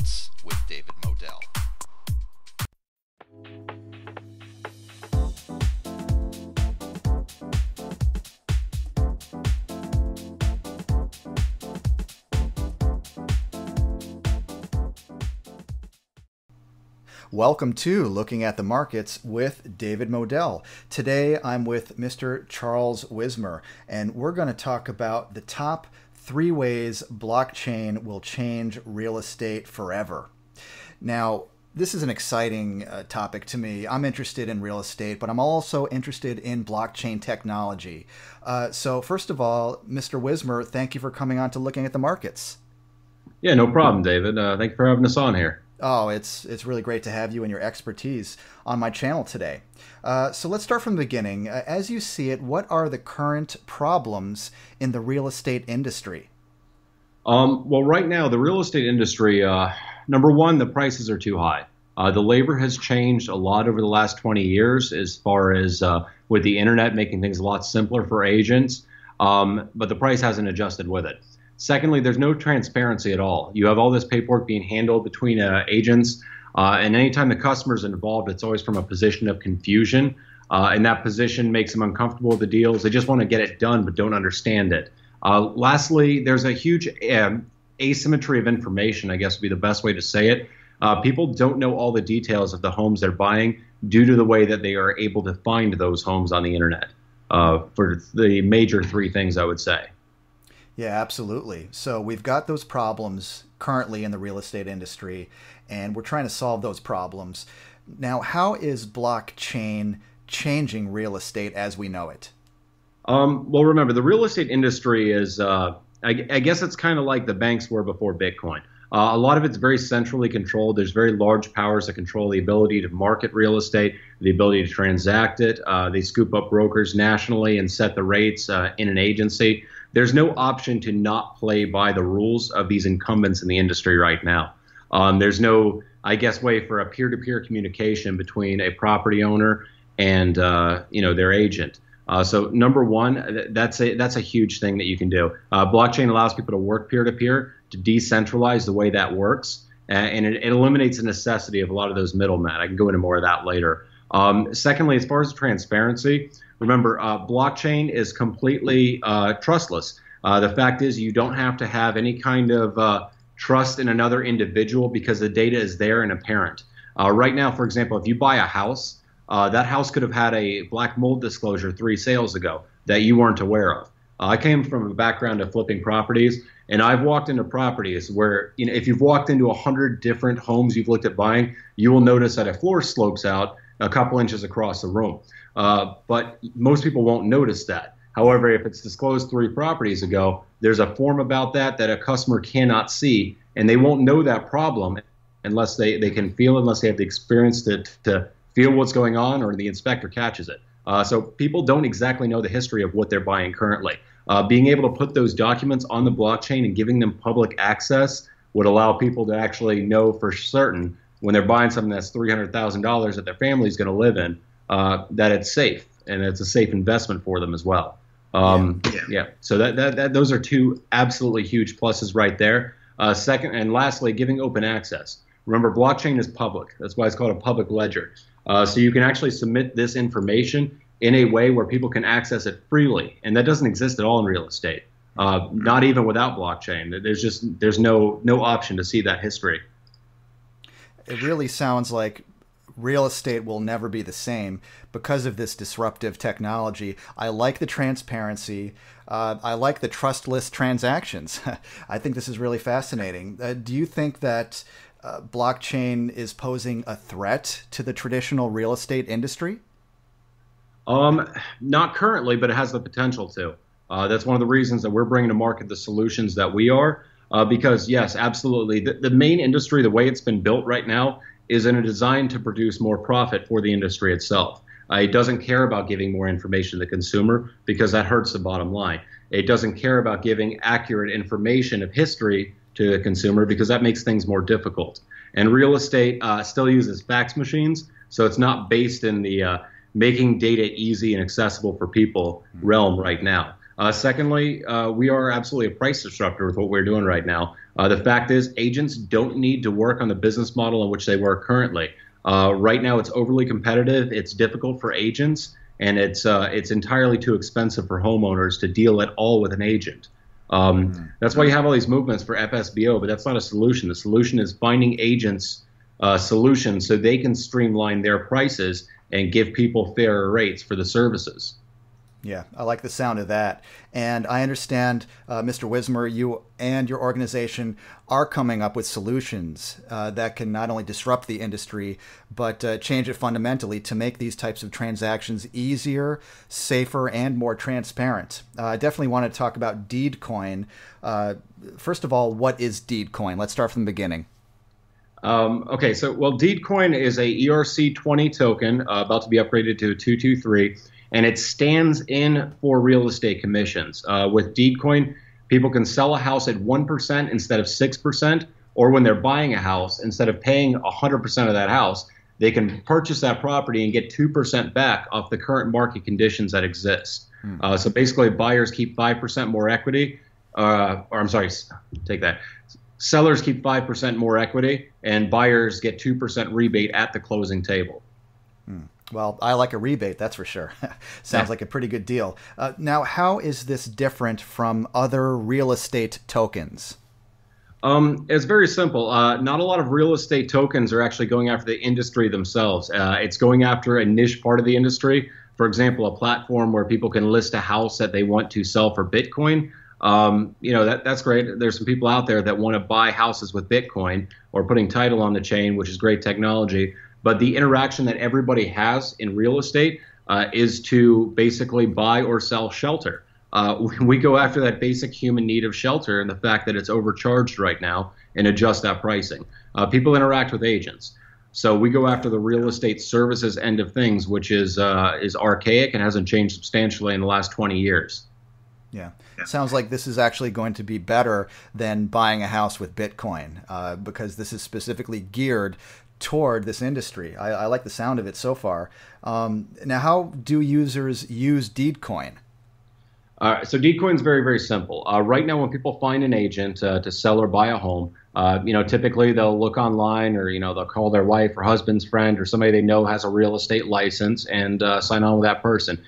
Markets with David Modell. Welcome to Looking at the Markets with David Modell. Today I'm with Mr. Charles Wismer, and we're going to talk about the top 3 ways blockchain will change real estate forever. Now, this is an exciting topic to me. I'm interested in real estate, but I'm also interested in blockchain technology. So first of all, Mr. Wismer, thank you for coming on to Looking at the Markets. Yeah, no problem, David. Thanks for having us on here. Oh, it's really great to have you and your expertise on my channel today. So let's start from the beginning. As you see it, what are the current problems in the real estate industry? Well, right now, the real estate industry, number one, the prices are too high. The labor has changed a lot over the last 20 years as far as with the internet making things a lot simpler for agents, but the price hasn't adjusted with it. Secondly, there's no transparency at all. You have all this paperwork being handled between agents, and anytime the customer's involved, it's always from a position of confusion, and that position makes them uncomfortable with the deals. They just want to get it done but don't understand it. Lastly, there's a huge asymmetry of information, I guess would be the best way to say it. People don't know all the details of the homes they're buying due to the way that they are able to find those homes on the internet, for the major 3 things I would say. Yeah, absolutely. So we've got those problems currently in the real estate industry, and we're trying to solve those problems. Now, how is blockchain changing real estate as we know it? Well, remember, the real estate industry is, I guess it's kind of like the banks were before Bitcoin. A lot of it's very centrally controlled. There's very large powers that control the ability to market real estate, the ability to transact it. They scoop up brokers nationally and set the rates in an agency. There's no option to not play by the rules of these incumbents in the industry right now. There's no, I guess, way for a peer-to-peer communication between a property owner and their agent. So number one, that's a huge thing that you can do. Blockchain allows people to work peer-to-peer, to decentralize the way that works, and it eliminates the necessity of a lot of those middlemen. I can go into more of that later. Secondly, as far as transparency, remember, blockchain is completely trustless. The fact is you don't have to have any kind of trust in another individual because the data is there and apparent. Right now, for example, if you buy a house, that house could have had a black mold disclosure 3 sales ago that you weren't aware of. I came from a background of flipping properties, and I've walked into properties where, if you've walked into 100 different homes you've looked at buying, you will notice that a floor slopes out a couple inches across the room. But most people won't notice that. However, if it's disclosed 3 properties ago, there's a form about that a customer cannot see, and they won't know that problem unless they can feel, unless they have the experience to feel what's going on or the inspector catches it. So people don't exactly know the history of what they're buying currently. Being able to put those documents on the blockchain and giving them public access would allow people to actually know for certain when they're buying something that's $300,000 that their family's going to live in, that it's safe and it's a safe investment for them as well. Yeah. So those are 2 absolutely huge pluses right there. Second and lastly, giving open access. Remember, blockchain is public. That's why it's called a public ledger. So you can actually submit this information in a way where people can access it freely, and that doesn't exist at all in real estate. Not even without blockchain. There's no option to see that history. It really sounds like real estate will never be the same because of this disruptive technology. I like the transparency. I like the trustless transactions. I think this is really fascinating. Do you think that blockchain is posing a threat to the traditional real estate industry? Not currently, but it has the potential to. That's one of the reasons that we're bringing to market the solutions that we are. Because yes, absolutely. The main industry, the way it's been built right now, is in a design to produce more profit for the industry itself. It doesn't care about giving more information to the consumer because that hurts the bottom line. It doesn't care about giving accurate information of history to the consumer because that makes things more difficult. And real estate still uses fax machines, so it's not based in the making data easy and accessible for people realm right now. Secondly, we are absolutely a price disruptor with what we're doing right now. The fact is, agents don't need to work on the business model in which they work currently. Right now, it's overly competitive. It's difficult for agents, and it's entirely too expensive for homeowners to deal at all with an agent. That's why you have all these movements for FSBO, but that's not a solution. The solution is finding agents solutions so they can streamline their prices and give people fairer rates for the services. Yeah, I like the sound of that. And I understand, Mr. Wismer, you and your organization are coming up with solutions that can not only disrupt the industry, but change it fundamentally to make these types of transactions easier, safer, and more transparent. I definitely want to talk about Deedcoin. First of all, what is Deedcoin? Let's start from the beginning. Okay, so Deedcoin is a ERC20 token about to be upgraded to a 223. And it stands in for real estate commissions. With Deedcoin, people can sell a house at 1% instead of 6%, or when they're buying a house, instead of paying 100% of that house, they can purchase that property and get 2% back off the current market conditions that exist. So basically, buyers keep 5% more equity, take that. Sellers keep 5% more equity, and buyers get 2% rebate at the closing table. Well, I like a rebate, that's for sure. Sounds like a pretty good deal. Now, how is this different from other real estate tokens? It's very simple. Not a lot of real estate tokens are actually going after the industry themselves. It's going after a niche part of the industry. For example, a platform where people can list a house that they want to sell for Bitcoin. That's great. There's some people out there that want to buy houses with Bitcoin or putting title on the chain, which is great technology. But the interaction that everybody has in real estate is to basically buy or sell shelter. We go after that basic human need of shelter and the fact that it's overcharged right now and adjust that pricing. People interact with agents. So we go after the real estate services end of things, which is archaic and hasn't changed substantially in the last 20 years. Yeah. Sounds like this is actually going to be better than buying a house with Bitcoin because this is specifically geared toward this industry. I like the sound of it so far. Now, how do users use Deedcoin? So Deedcoin is very, very simple. Right now, when people find an agent to sell or buy a home, typically they'll look online or, they'll call their wife or husband's friend or somebody they know has a real estate license and sign on with that person.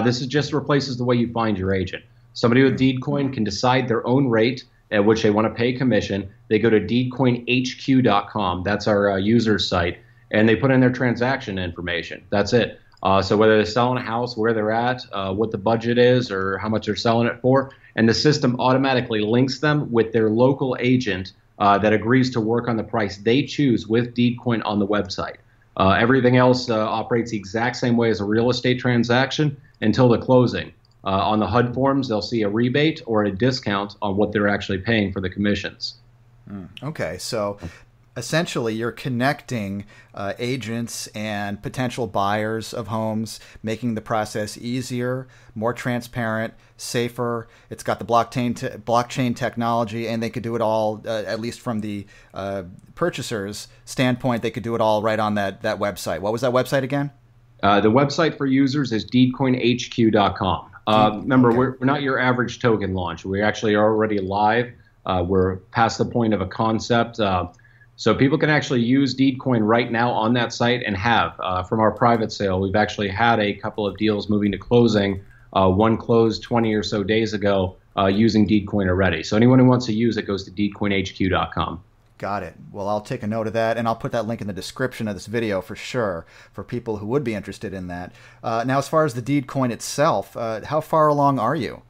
This is just replaces the way you find your agent. Somebody with Deedcoin can decide their own rate at which they want to pay commission. They go to deedcoinhq.com. That's our user site. And they put in their transaction information. That's it. So whether they're selling a house, where they're at, what the budget is, or how much they're selling it for, and the system automatically links them with their local agent that agrees to work on the price they choose with Deedcoin on the website. Everything else operates the exact same way as a real estate transaction until the closing. On the HUD forms, they'll see a rebate or a discount on what they're actually paying for the commissions. Okay, so essentially you're connecting agents and potential buyers of homes, making the process easier, more transparent, safer. It's got the blockchain technology, and they could do it all, at least from the purchaser's standpoint, they could do it all right on that website. What was that website again? The website for users is deedcoinhq.com. Remember, okay. We're not your average token launch. We actually are already live. We're past the point of a concept. So people can actually use Deedcoin right now on that site and have. From our private sale, we've actually had a couple of deals moving to closing. One closed 20 or so days ago using Deedcoin already. So anyone who wants to use it goes to deedcoinhq.com. Got it. Well, I'll take a note of that, and I'll put that link in the description of this video for sure for people who would be interested in that. Now, as far as the Deedcoin itself, how far along are you?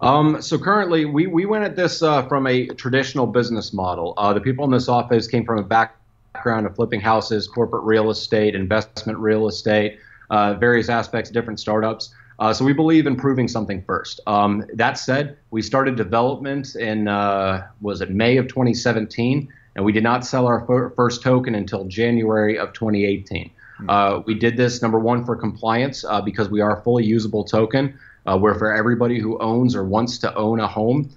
So currently, we went at this from a traditional business model. The people in this office came from a background of flipping houses, corporate real estate, investment real estate, various aspects, different startups. So we believe in proving something first. That said, we started development in, May of 2017, and we did not sell our first token until January of 2018. We did this, number one, for compliance, because we are a fully usable token, where for everybody who owns or wants to own a home.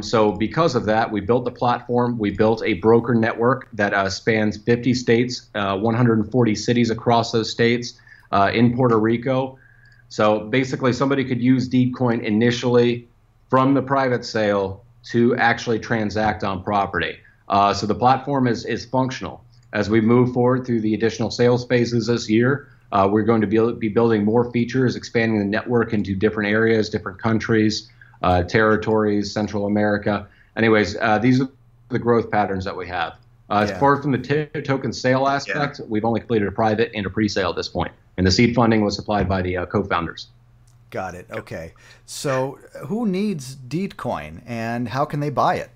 So because of that, we built the platform. We built a broker network that spans 50 states, 140 cities across those states, in Puerto Rico. So basically, somebody could use Deedcoin initially from the private sale to actually transact on property. So the platform is functional. As we move forward through the additional sales phases this year, we're going to be building more features, expanding the network into different areas, different countries, territories, Central America. Anyways, these are the growth patterns that we have. As far from the token sale aspect, we've only completed a private and a pre-sale at this point, and the seed funding was supplied by the co-founders. Got it. Okay. So who needs Deedcoin and how can they buy it?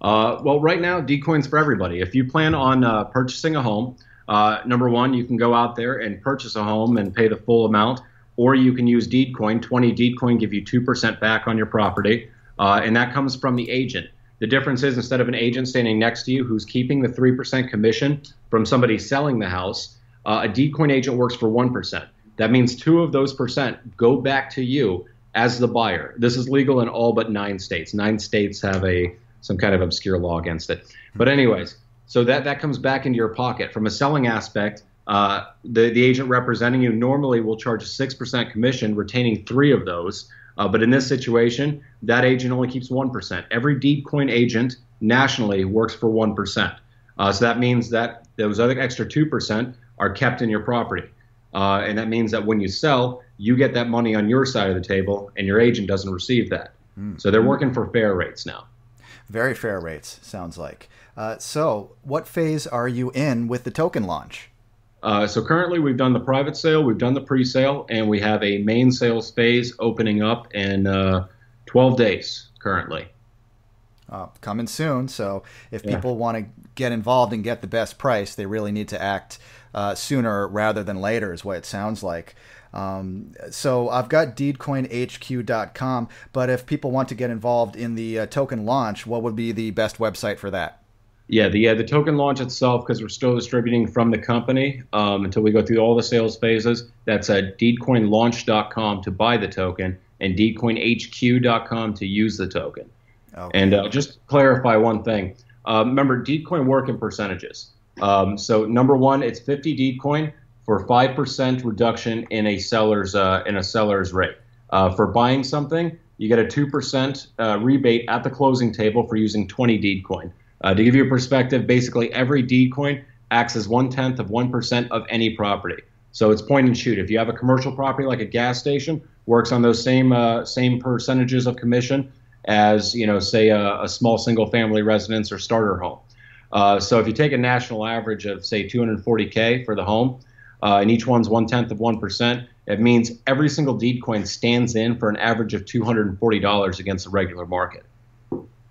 Well, right now, Deedcoin's for everybody. If you plan on purchasing a home, number one, you can go out there and purchase a home and pay the full amount, or you can use Deedcoin. 20 Deedcoin give you 2% back on your property, and that comes from the agent. The difference is instead of an agent standing next to you who's keeping the 3% commission from somebody selling the house, a Deedcoin agent works for 1%. That means 2 of those percent go back to you as the buyer. This is legal in all but 9 states. 9 states have some kind of obscure law against it. But anyways, so that comes back into your pocket. From a selling aspect, the agent representing you normally will charge a 6% commission, retaining 3 of those. But in this situation, that agent only keeps 1%. Every Deedcoin agent nationally works for 1%. So that means that those other extra 2% are kept in your property. And that means that when you sell, you get that money on your side of the table and your agent doesn't receive that. So they're working for fair rates now. Very fair rates, sounds like. So what phase are you in with the token launch? So currently we've done the private sale, we've done the pre-sale, and we have a main sales phase opening up in 12 days currently. Coming soon. So if people want to get involved and get the best price, they really need to act sooner rather than later is what it sounds like. So I've got deedcoinhq.com, but if people want to get involved in the token launch, what would be the best website for that? Yeah, the token launch itself, because we're still distributing from the company until we go through all the sales phases, that's at deedcoinlaunch.com to buy the token and deedcoinhq.com to use the token. Okay. And just clarify one thing. Remember, Deedcoin work in percentages. So number one, it's 50 Deedcoin for 5% reduction in a seller's rate. For buying something, you get a 2% rebate at the closing table for using 20 Deedcoin. To give you a perspective, basically every Deedcoin acts as 1/10 of 1% of any property. So it's point and shoot. If you have a commercial property like a gas station, works on those same percentages of commission as, say a small single family residence or starter home. So if you take a national average of say 240K for the home, and each one's 1/10 of 1%, it means every single Deedcoin stands in for an average of $240 against the regular market.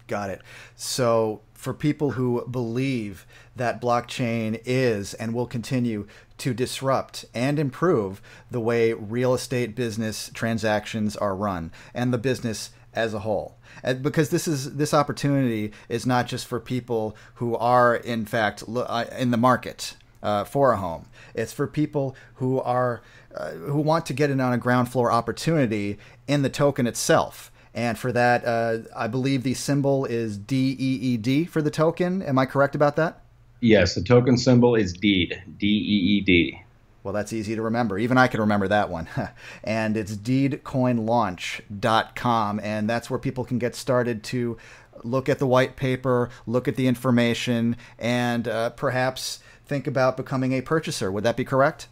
Got it. So for people who believe that blockchain is and will continue to disrupt and improve the way real estate business transactions are run and the business as a whole, because this opportunity is not just for people who are in fact in the market for a home. It's for people who want to get in on a ground floor opportunity in the token itself. And for that, I believe the symbol is DEED for the token. Am I correct about that? Yes, the token symbol is DEED, DEED. Well, that's easy to remember. Even I can remember that one. And it's deedcoinlaunch.com. And that's where people can get started to look at the white paper, look at the information, and perhaps think about becoming a purchaser. Would that be correct?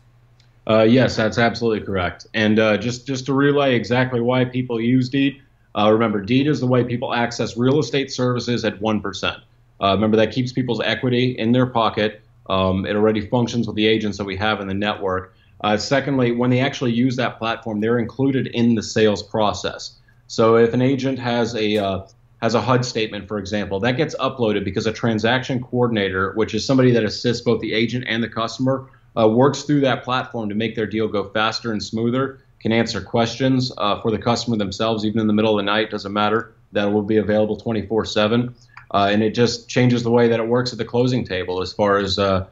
Yes, that's absolutely correct. And just to relay exactly why people use DEED, remember, DEED is the way people access real estate services at 1%. Remember, that keeps people's equity in their pocket. It already functions with the agents that we have in the network. Secondly, when they actually use that platform, they're included in the sales process. So if an agent has a HUD statement, for example, that gets uploaded because a transaction coordinator, which is somebody that assists both the agent and the customer, works through that platform to make their deal go faster and smoother, can answer questions for the customer themselves, even in the middle of the night, doesn't matter. That will be available 24/7. And it just changes the way that it works at the closing table as far as the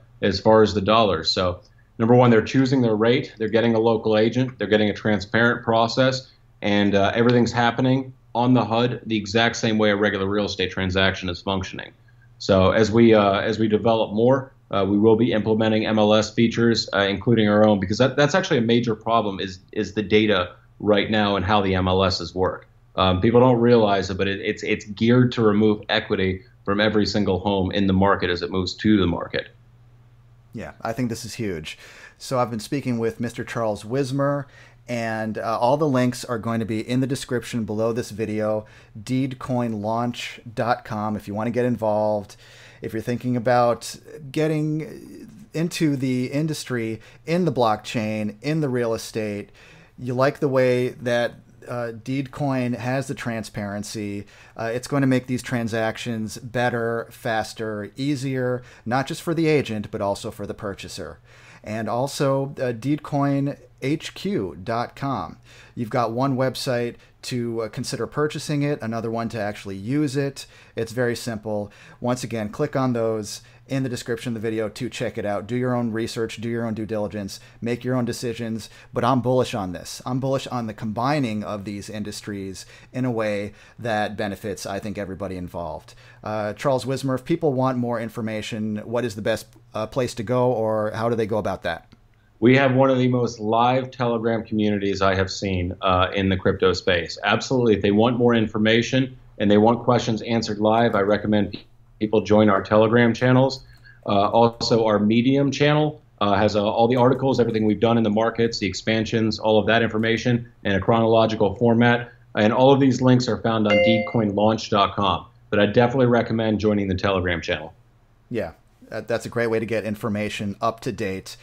dollars. So number one, they're choosing their rate, they're getting a local agent, they're getting a transparent process, and everything's happening on the HUD the exact same way a regular real estate transaction is functioning. So as we develop more, we will be implementing MLS features, including our own, because that's actually a major problem is the data right now and how the MLSs work. People don't realize it, but it's geared to remove equity from every single home in the market as it moves to the market. Yeah, I think this is huge. So I've been speaking with Mr. Charles Wismer, and all the links are going to be in the description below this video, deedcoinlaunch.com if you want to get involved. If you're thinking about getting into the industry, in the blockchain, in the real estate, you like the way that Deedcoin has the transparency. It's going to make these transactions better, faster, easier, not just for the agent, but also for the purchaser. And also deedcoinhq.com. You've got one website to consider purchasing it, another one to actually use it. It's very simple. Once again, click on those in the description of the video to check it out. Do your own research, do your own due diligence, make your own decisions. But I'm bullish on this. I'm bullish on the combining of these industries in a way that benefits, I think, everybody involved. Charles Wismer, if people want more information, what is the best place to go, or how do they go about that? We have one of the most live Telegram communities I have seen in the crypto space. Absolutely. If they want more information and they want questions answered live, I recommend people join our Telegram channels. Also, our Medium channel has all the articles, everything we've done in the markets, the expansions, all of that information in a chronological format. And all of these links are found on deedcoinlaunch.com. But I definitely recommend joining the Telegram channel. Yeah, that's a great way to get information up to date.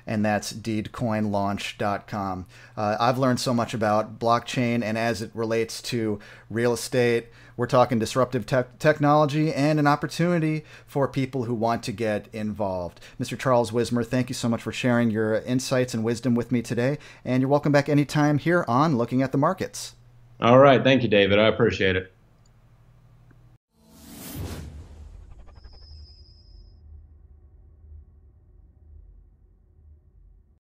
And that's deedcoinlaunch.com. I've learned so much about blockchain, and as it relates to real estate, we're talking disruptive technology and an opportunity for people who want to get involved. Mr. Charles Wismer, thank you so much for sharing your insights and wisdom with me today, and you're welcome back anytime here on Looking at the Markets. All right. Thank you, David. I appreciate it.